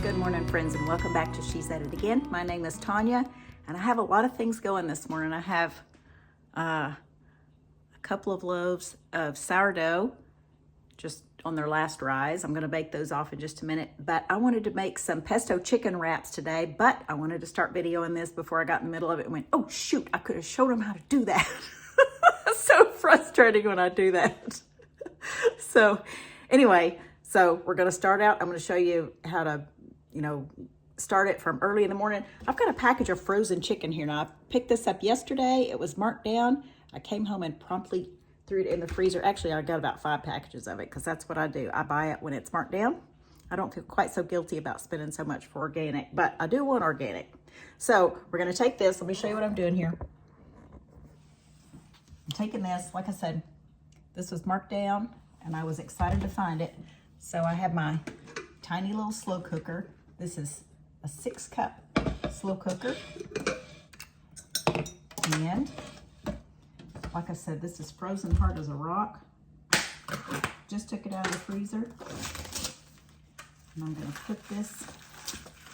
Good morning, friends, and welcome back to She's At It Again. My name is Tanya, and I have a lot of things going this morning. I have a couple of loaves of sourdough just on their last rise. I'm going to bake those off in just a minute, but I wanted to make some pesto chicken wraps today, but I wanted to start videoing this before I got in the middle of it and went, oh shoot, I could have showed them how to do that. It's so frustrating when I do that. So anyway, so we're going to start out. I'm going to show you how to start it from early in the morning. I've got a package of frozen chicken here. Now, I picked this up yesterday. It was marked down. I came home and promptly threw it in the freezer. Actually, I got about 5 packages of it because that's what I do. I buy it when it's marked down. I don't feel quite so guilty about spending so much for organic, but I do want organic. So we're going to take this. Let me show you what I'm doing here. I'm taking this. Like I said, this was marked down and I was excited to find it. So I have my tiny little slow cooker. This is a 6-cup slow cooker. And like I said, this is frozen hard as a rock. Just took it out of the freezer. And I'm gonna put this.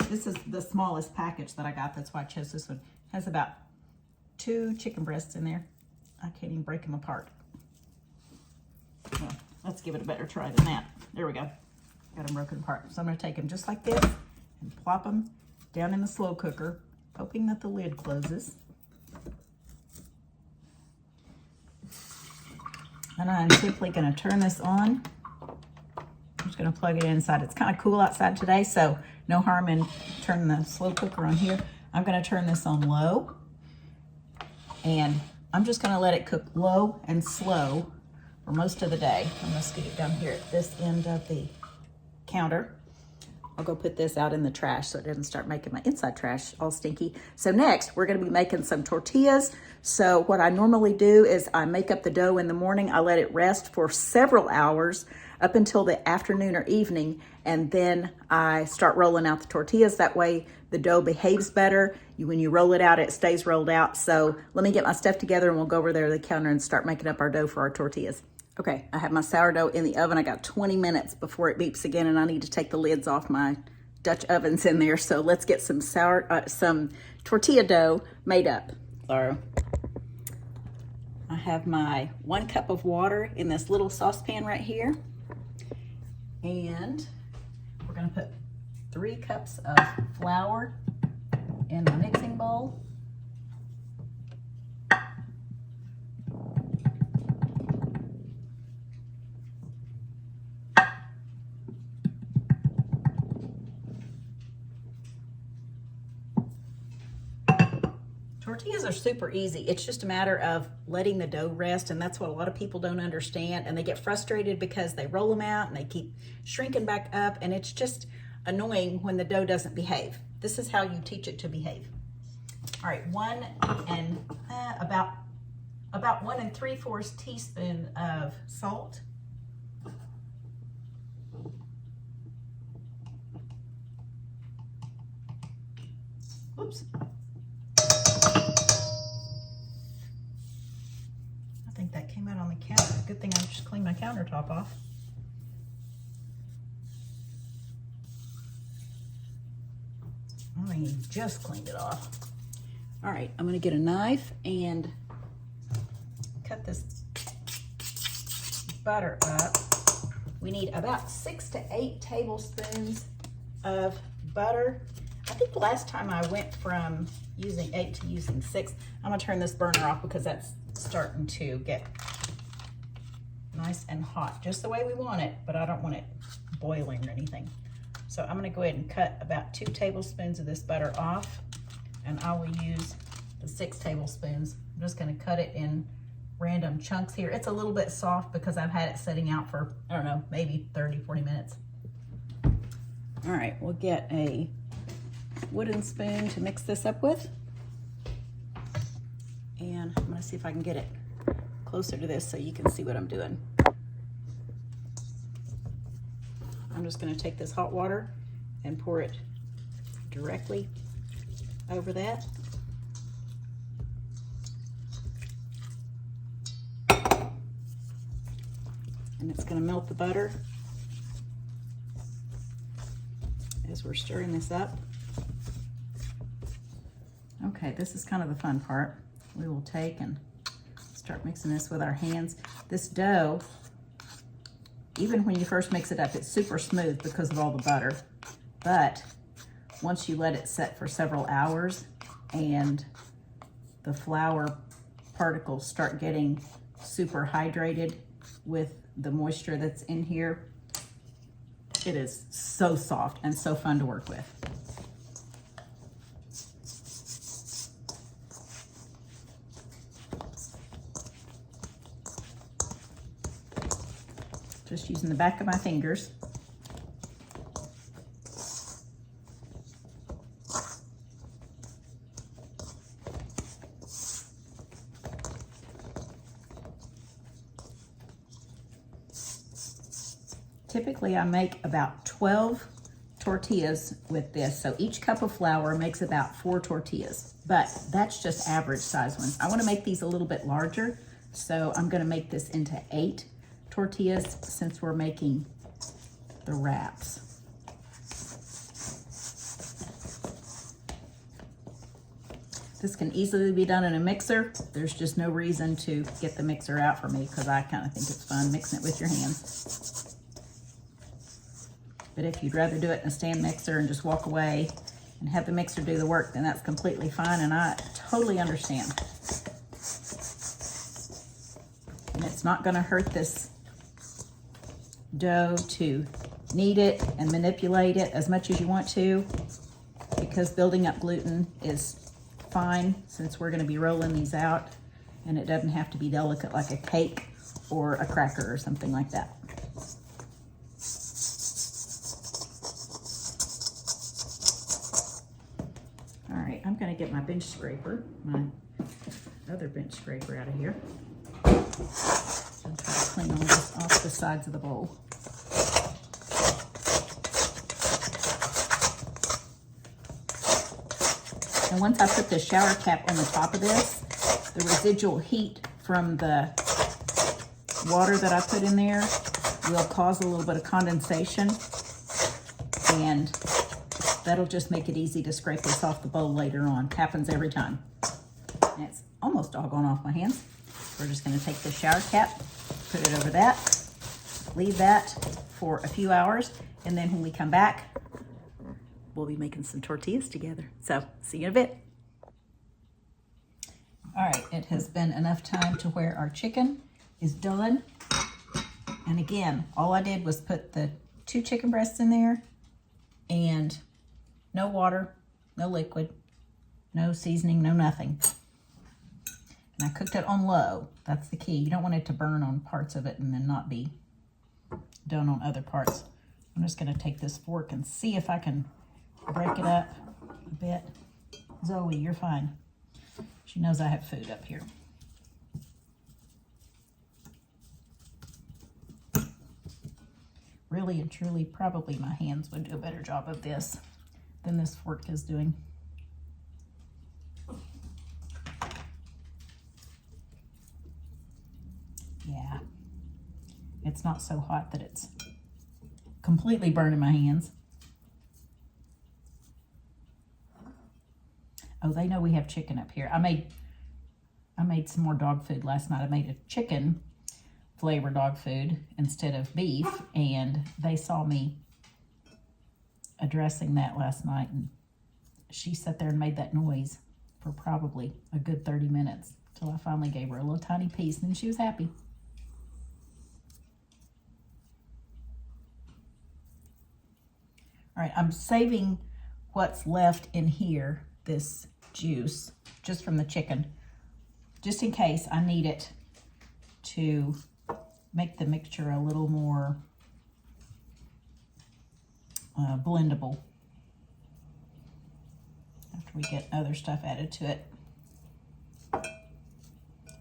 This is the smallest package that I got. That's why I chose this one. It has about 2 chicken breasts in there. I can't even break them apart. Well, let's give it a better try than that. There we go. Got them broken apart. So I'm gonna take them just like this and plop them down in the slow cooker, hoping that the lid closes. And I'm simply gonna turn this on. I'm just gonna plug it inside. It's kind of cool outside today, so no harm in turning the slow cooker on here. I'm gonna turn this on low, and I'm just gonna let it cook low and slow for most of the day. I'm gonna scoot it down here at this end of the counter. I'll go put this out in the trash so it doesn't start making my inside trash all stinky. So next, we're gonna be making some tortillas. So what I normally do is I make up the dough in the morning. I let it rest for several hours up until the afternoon or evening, and then I start rolling out the tortillas. That way the dough behaves better. When you roll it out, it stays rolled out. So let me get my stuff together and we'll go over there to the counter and start making up our dough for our tortillas. Okay, I have my sourdough in the oven. I got 20 minutes before it beeps again, and I need to take the lids off my Dutch ovens in there. So let's get some tortilla dough made up. So I have my 1 cup of water in this little saucepan right here. And we're gonna put 3 cups of flour in the mixing bowl. Tortillas are super easy. It's just a matter of letting the dough rest, and that's what a lot of people don't understand, and they get frustrated because they roll them out and they keep shrinking back up, and it's just annoying when the dough doesn't behave. This is how you teach it to behave. All right, about 1 3/4 teaspoon of salt. Oops. I think that came out on the counter. Good thing I just cleaned my countertop off. I mean, just cleaned it off. All right, I'm gonna get a knife and cut this butter up. We need about 6 to 8 tablespoons of butter. I think the last time I went from using 8 to using 6. I'm gonna turn this burner off because that's starting to get nice and hot, just the way we want it, but I don't want it boiling or anything. So I'm gonna go ahead and cut about 2 tablespoons of this butter off, and I will use the 6 tablespoons. I'm just gonna cut it in random chunks here. It's a little bit soft because I've had it sitting out for, I don't know, maybe 30, 40 minutes. All right, we'll get a wooden spoon to mix this up with. And I'm gonna see if I can get it closer to this so you can see what I'm doing. I'm just gonna take this hot water and pour it directly over that. And it's gonna melt the butter as as we're stirring this up. Okay, this is kind of the fun part. We will take and start mixing this with our hands. This dough, even when you first mix it up, it's super smooth because of all the butter. But once you let it set for several hours and the flour particles start getting super hydrated with the moisture that's in here, it is so soft and so fun to work with. Just using the back of my fingers. Typically, I make about 12 tortillas with this. So each cup of flour makes about 4 tortillas, but that's just average size ones. I want to make these a little bit larger, so I'm going to make this into 8 tortillas since we're making the wraps. This can easily be done in a mixer. There's just no reason to get the mixer out for me because I kind of think it's fun mixing it with your hands. But if you'd rather do it in a stand mixer and just walk away and have the mixer do the work, then that's completely fine, and I totally understand. And it's not going to hurt this dough to knead it and manipulate it as much as you want to, because building up gluten is fine since we're going to be rolling these out, and it doesn't have to be delicate like a cake or a cracker or something like that. All right, I'm going to get my bench scraper, my other bench scraper out of here. And try to clean all this off the sides of the bowl. And once I put the shower cap on the top of this, the residual heat from the water that I put in there will cause a little bit of condensation, and that'll just make it easy to scrape this off the bowl later on. Happens every time. And it's almost all gone off my hands. We're just going to take the shower cap, put it over that, leave that for a few hours, and then when we come back, we'll be making some tortillas together. So, see you in a bit. All right, it has been enough time to where our chicken is done. And again, all I did was put the 2 chicken breasts in there and no water, no liquid, no seasoning, no nothing. And I cooked it on low. That's the key. You don't want it to burn on parts of it and then not be done on other parts. I'm just going to take this fork and see if I can break it up a bit. Zoe, you're fine. She knows I have food up here. Really and truly, probably my hands would do a better job of this than this fork is doing. Yeah, it's not so hot that it's completely burning my hands. Oh, they know we have chicken up here. I made some more dog food last night. I made a chicken flavor dog food instead of beef, and they saw me addressing that last night, and she sat there and made that noise for probably a good 30 minutes till I finally gave her a little tiny piece, and then she was happy. All right, I'm saving what's left in here, this juice, just from the chicken, just in case I need it to make the mixture a little more blendable after we get other stuff added to it.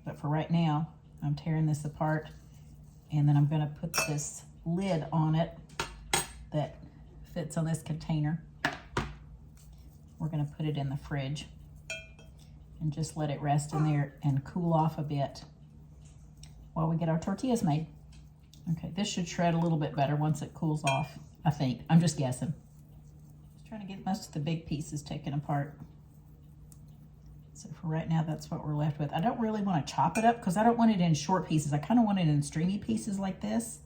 But for right now, I'm tearing this apart, and then I'm going to put this lid on it that fits on this container. We're going to put it in the fridge and just let it rest in there and cool off a bit while we get our tortillas made. Okay, this should shred a little bit better once it cools off, I think. I'm just guessing. Trying to get most of the big pieces taken apart. So for right now, that's what we're left with. I don't really want to chop it up because I don't want it in short pieces. I kind of want it in stringy pieces like this.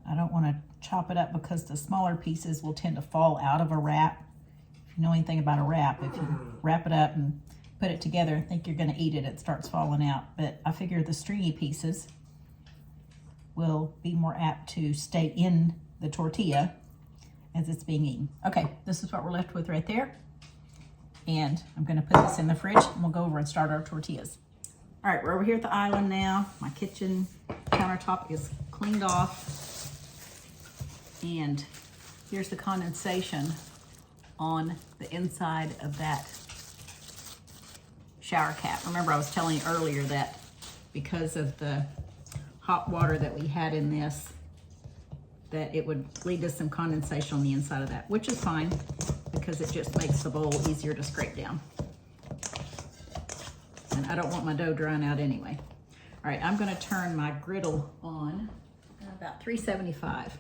I don't want to chop it up because the smaller pieces will tend to fall out of a wrap. If you know anything about a wrap, if you wrap it up and put it together and think you're going to eat it, it starts falling out. But I figure the stringy pieces will be more apt to stay in the tortilla as it's being eaten. Okay, this is what we're left with right there. And I'm going to put this in the fridge and we'll go over and start our tortillas. All right, we're over here at the island now. My kitchen countertop is cleaned off. And here's the condensation on the inside of that shower cap. Remember I was telling you earlier that because of the hot water that we had in this, that it would lead to some condensation on the inside of that, which is fine because it just makes the bowl easier to scrape down. And I don't want my dough drying out anyway. All right, I'm gonna turn my griddle on at about 375.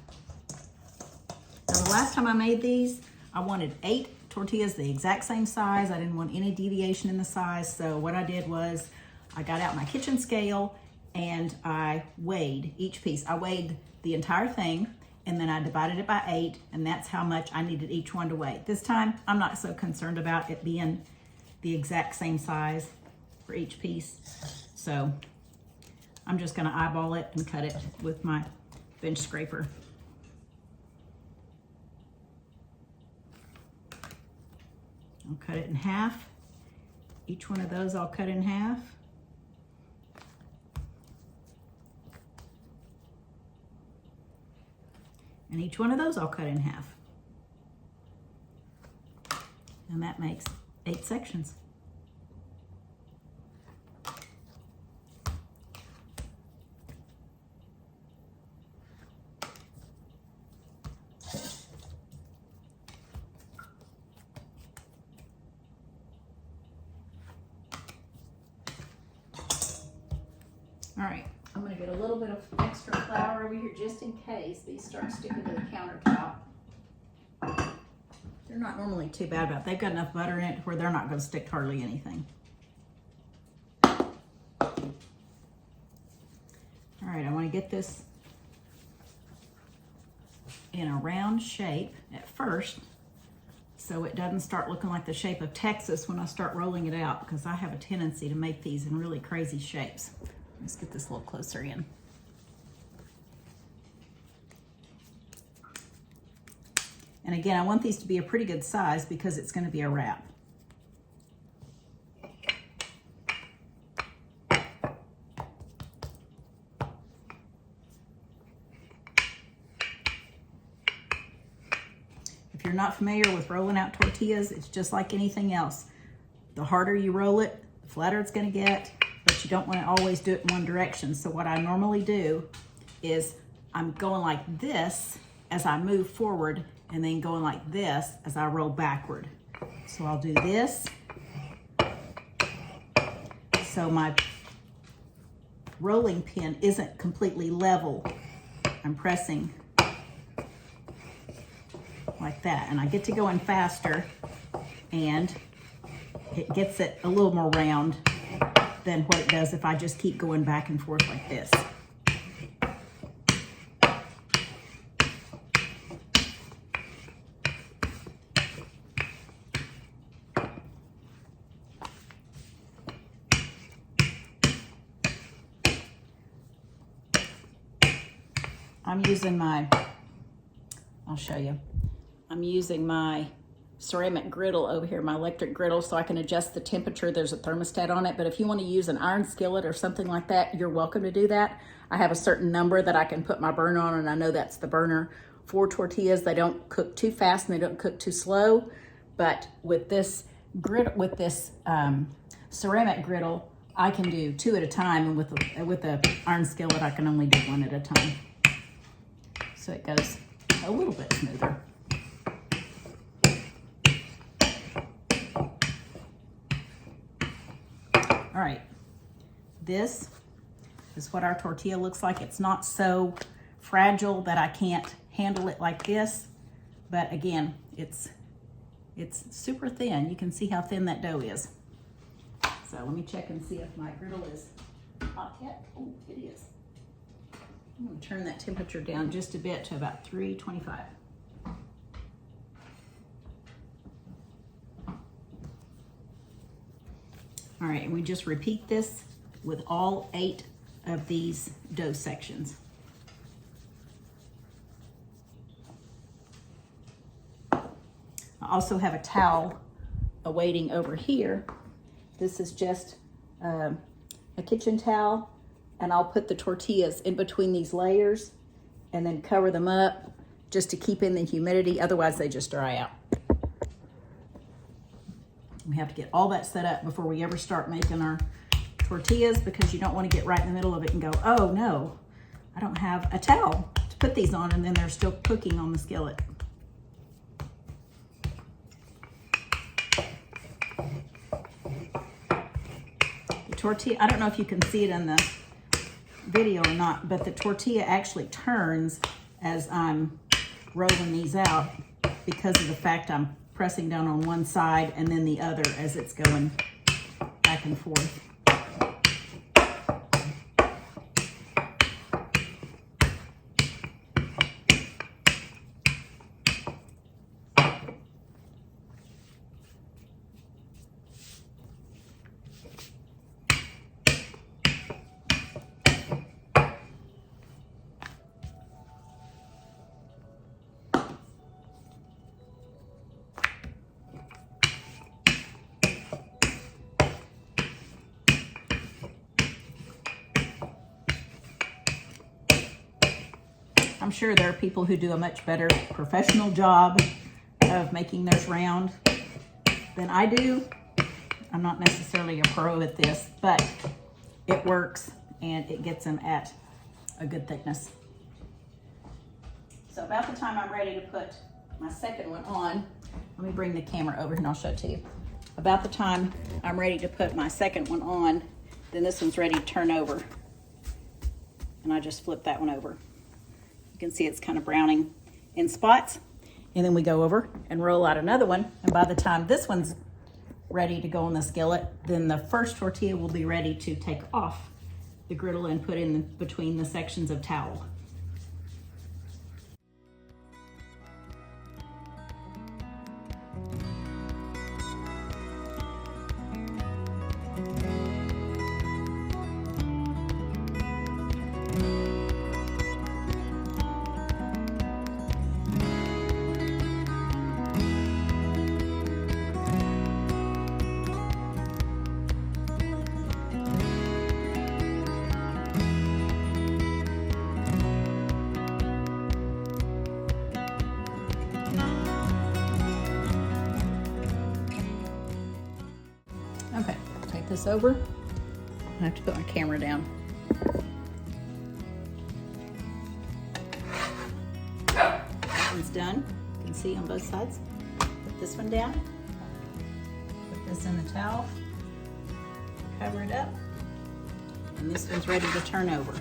Now, the last time I made these, I wanted 8 tortillas the exact same size. I didn't want any deviation in the size. So what I did was I got out my kitchen scale and I weighed each piece. I weighed the entire thing and then I divided it by 8, and that's how much I needed each one to weigh. This time, I'm not so concerned about it being the exact same size for each piece. So I'm just gonna eyeball it and cut it with my bench scraper. I'll cut it in half. Each one of those I'll cut in half. And each one of those I'll cut in half. And that makes 8 sections. All right, I'm gonna get a little bit of extra flour over here just in case these start sticking to the countertop. They're not normally too bad about it. They've got enough butter in it where they're not gonna stick to hardly anything. All right, I wanna get this in a round shape at first so it doesn't start looking like the shape of Texas when I start rolling it out, because I have a tendency to make these in really crazy shapes. Let's get this a little closer in. And again, I want these to be a pretty good size because it's going to be a wrap. If you're not familiar with rolling out tortillas, it's just like anything else. The harder you roll it, the flatter it's going to get. But you don't want to always do it in one direction. So what I normally do is I'm going like this as I move forward and then going like this as I roll backward. So I'll do this. So my rolling pin isn't completely level. I'm pressing like that. And I get to going faster and it gets it a little more round than what it does if I just keep going back and forth like this. I'm using my, I'll show you. I'm using my ceramic griddle over here, my electric griddle, so I can adjust the temperature. There's a thermostat on it, but if you want to use an iron skillet or something like that, you're welcome to do that. I have a certain number that I can put my burner on, and I know that's the burner for tortillas. They don't cook too fast and they don't cook too slow, but with this ceramic griddle, I can do 2 at a time, and with the iron skillet, I can only do 1 at a time. So it goes a little bit smoother. All right, this is what our tortilla looks like. It's not so fragile that I can't handle it like this. But again, it's super thin. You can see how thin that dough is. So let me check and see if my griddle is hot yet. Oh, it is. I'm going to turn that temperature down just a bit to about 325. All right, and we just repeat this with all 8 of these dough sections. I also have a towel awaiting over here. This is just a kitchen towel, and I'll put the tortillas in between these layers and then cover them up just to keep in the humidity. Otherwise, they just dry out. We have to get all that set up before we ever start making our tortillas, because you don't want to get right in the middle of it and go, oh no, I don't have a towel to put these on, and then they're still cooking on the skillet. The tortilla, I don't know if you can see it in the video or not, but the tortilla actually turns as I'm rolling these out because of the fact I'm pressing down on one side and then the other as it's going back and forth. I'm sure there are people who do a much better professional job of making theirs round than I do. I'm not necessarily a pro at this, but it works and it gets them at a good thickness. So about the time I'm ready to put my second one on, let me bring the camera over and I'll show it to you. About the time I'm ready to put my second one on, then this one's ready to turn over. And I just flip that one over. You can see it's kind of browning in spots. And then we go over and roll out another one. And by the time this one's ready to go on the skillet, then the first tortilla will be ready to take off the griddle and put in between the sections of towel. Okay, take this over. I have to put my camera down. That one's done. You can see on both sides. Put this one down. Put this in the towel. Cover it up. And this one's ready to turn over.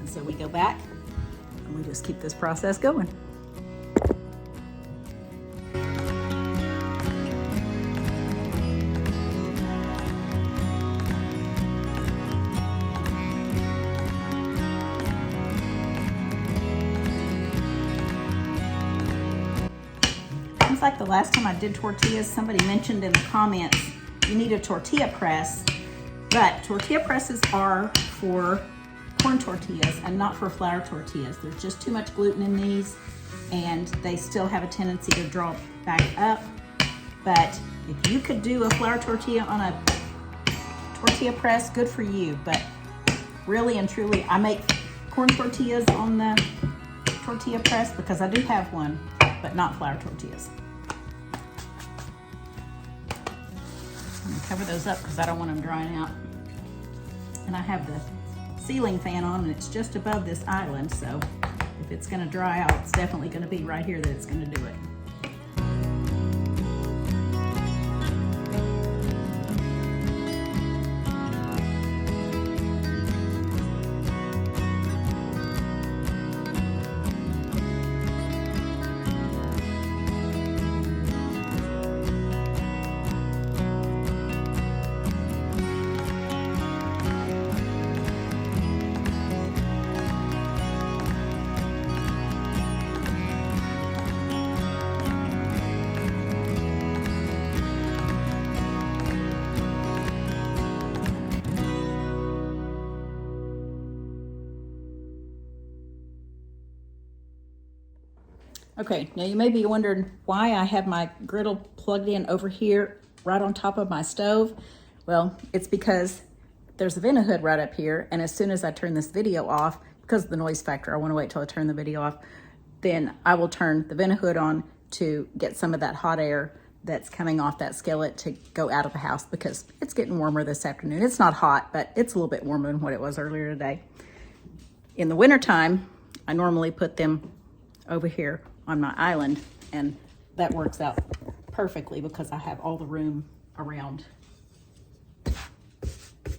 And so we go back and we just keep this process going. Like the last time I did tortillas, somebody mentioned in the comments you need a tortilla press, but tortilla presses are for corn tortillas and not for flour tortillas. There's just too much gluten in these and they still have a tendency to draw back up. But if you could do a flour tortilla on a tortilla press, good for you. But really and truly, I make corn tortillas on the tortilla press because I do have one, but not flour tortillas. I'm gonna cover those up because I don't want them drying out. And I have the ceiling fan on and it's just above this island, so if it's gonna dry out, it's definitely gonna be right here that it's gonna do it. Okay, now you may be wondering why I have my griddle plugged in over here right on top of my stove. Well, it's because there's a vent hood right up here, and as soon as I turn this video off, because of the noise factor, I want to wait till I turn the video off, then I will turn the vent hood on to get some of that hot air that's coming off that skillet to go out of the house, because it's getting warmer this afternoon. It's not hot, but it's a little bit warmer than what it was earlier today. In the wintertime, I normally put them over here on my island, and that works out perfectly because I have all the room around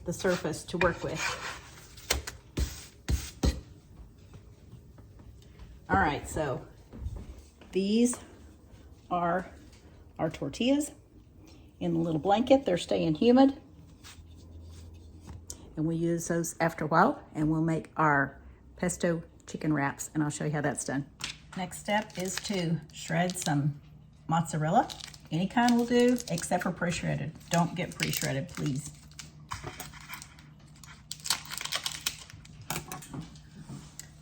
the surface to work with. All right, so these are our tortillas in the little blanket. They're staying humid, and we use those after a while, and we'll make our pesto chicken wraps, and I'll show you how that's done. Next step is to shred some mozzarella. Any kind will do, except for pre-shredded. Don't get pre-shredded, please.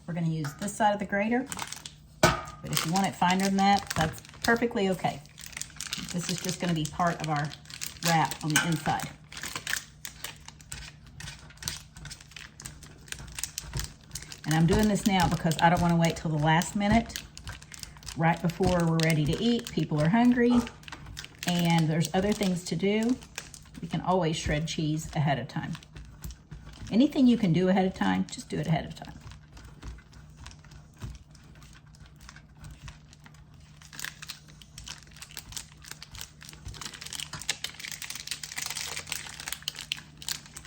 We're gonna use this side of the grater, but if you want it finer than that, that's perfectly okay. This is just gonna be part of our wrap on the inside. And I'm doing this now because I don't want to wait till the last minute, right before we're ready to eat. People are hungry, and there's other things to do. We can always shred cheese ahead of time. Anything you can do ahead of time, just do it ahead of time.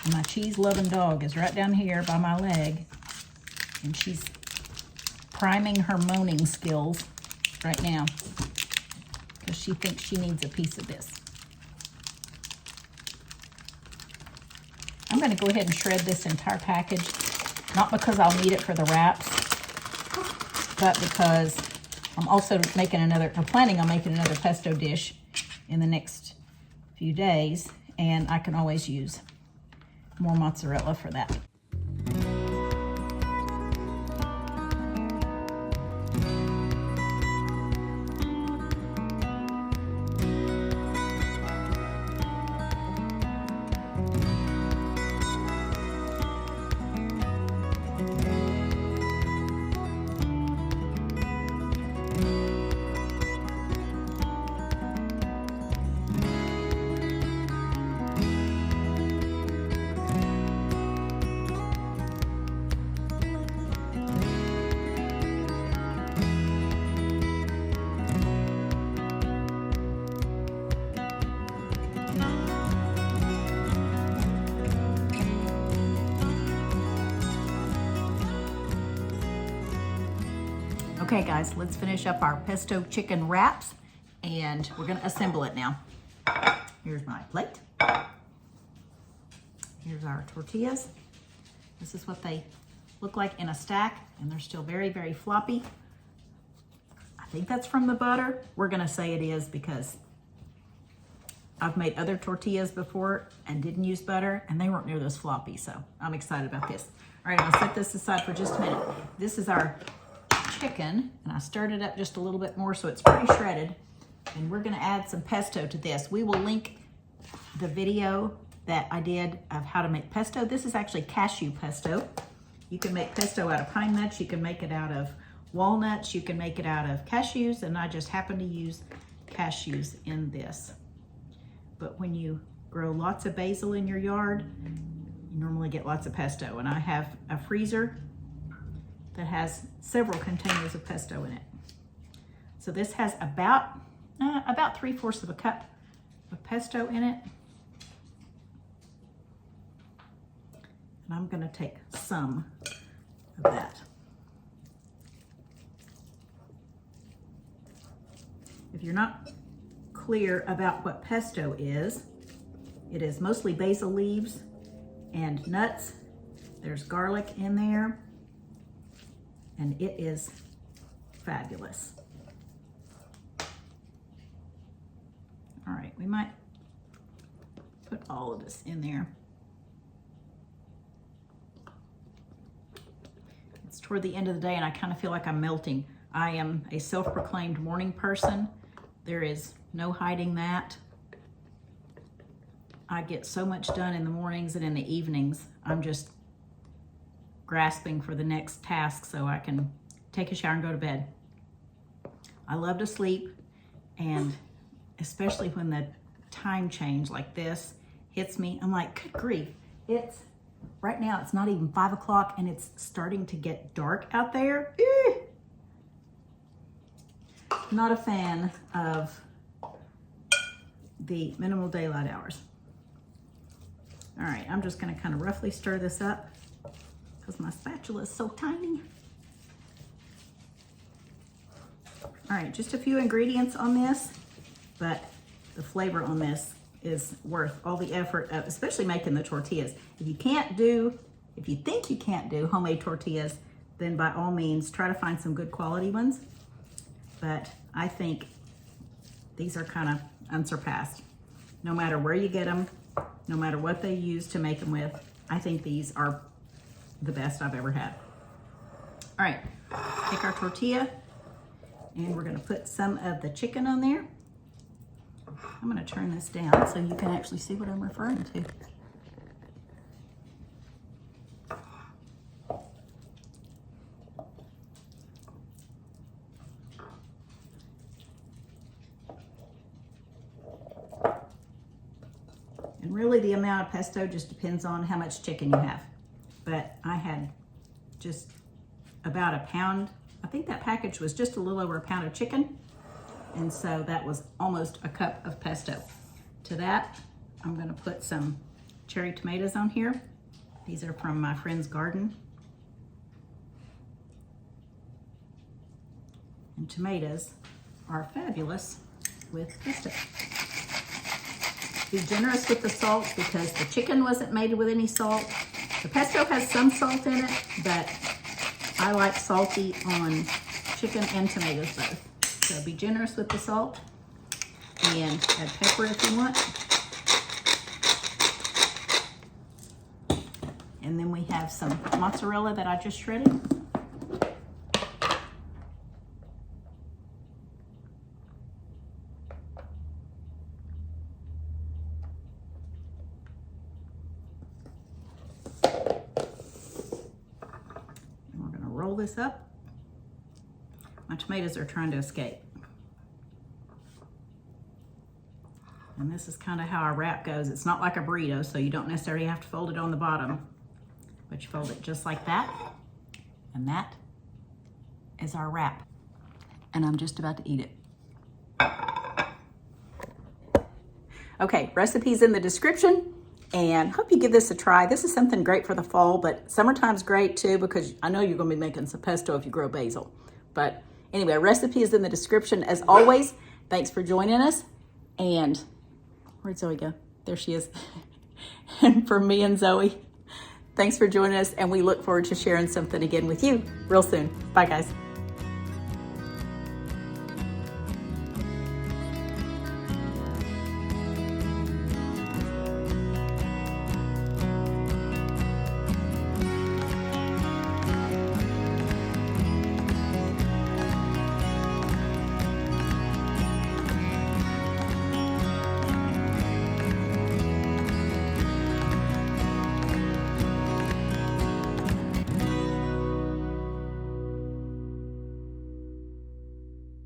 And my cheese-loving dog is right down here by my leg, and she's priming her moaning skills right now because she thinks she needs a piece of this. I'm going to go ahead and shred this entire package, not because I'll need it for the wraps, but because I'm also planning on making another pesto dish in the next few days, and I can always use more mozzarella for that. Okay guys, let's finish up our pesto chicken wraps, and we're gonna assemble it now. Here's my plate. Here's our tortillas. This is what they look like in a stack, and they're still very, very floppy. I think that's from the butter. We're gonna say it is because I've made other tortillas before and didn't use butter, and they weren't near this floppy, so I'm excited about this. All right, I'll set this aside for just a minute. This is our chicken, and I stirred it up just a little bit more so it's pretty shredded, and we're gonna add some pesto to this. We will link the video that I did of how to make pesto. This is actually cashew pesto. You can make pesto out of pine nuts, you can make it out of walnuts, you can make it out of cashews, and I just happen to use cashews in this. But when you grow lots of basil in your yard, you normally get lots of pesto, and I have a freezer that has several containers of pesto in it. So this has about 3/4 of a cup of pesto in it. And I'm gonna take some of that. If you're not clear about what pesto is, it is mostly basil leaves and nuts. There's garlic in there, and it is fabulous. All right, we might put all of this in there. It's toward the end of the day, and I kind of feel like I'm melting I am a self-proclaimed morning person. There is no hiding that. I get so much done in the mornings and in the evenings. I'm just grasping for the next task so I can take a shower and go to bed. I love to sleep, and especially when the time change like this hits me, I'm like, good grief. Right now it's not even 5 o'clock and it's starting to get dark out there. Not a fan of the minimal daylight hours. All right, I'm just gonna kind of roughly stir this up because my spatula is so tiny. All right, just a few ingredients on this, but the flavor on this is worth all the effort of, especially making the tortillas. If you think you can't do homemade tortillas, then by all means, try to find some good quality ones. But I think these are kind of unsurpassed. No matter where you get them, no matter what they use to make them with, I think these are the best I've ever had. All right, take our tortilla and we're gonna put some of the chicken on there. I'm gonna turn this down so you can actually see what I'm referring to. And really the amount of pesto just depends on how much chicken you have. But I had just about a pound. I think that package was just a little over a pound of chicken. And so that was almost a cup of pesto. To that, I'm gonna put some cherry tomatoes on here. These are from my friend's garden. And tomatoes are fabulous with pesto. Be generous with the salt because the chicken wasn't made with any salt. The pesto has some salt in it, but I like salty on chicken and tomatoes both. So be generous with the salt and add pepper if you want. And then we have some mozzarella that I just shredded. And we're gonna roll this up. My tomatoes are trying to escape. And this is kind of how our wrap goes. It's not like a burrito, so you don't necessarily have to fold it on the bottom, but you fold it just like that. And that is our wrap. And I'm just about to eat it. Okay, recipe's in the description, and hope you give this a try. This is something great for the fall, but summertime's great too, because I know you're gonna be making some pesto if you grow basil. But anyway, recipe is in the description. As always, thanks for joining us. And where'd Zoe go? There she is. And for me and Zoe, thanks for joining us. And we look forward to sharing something again with you real soon. Bye, guys.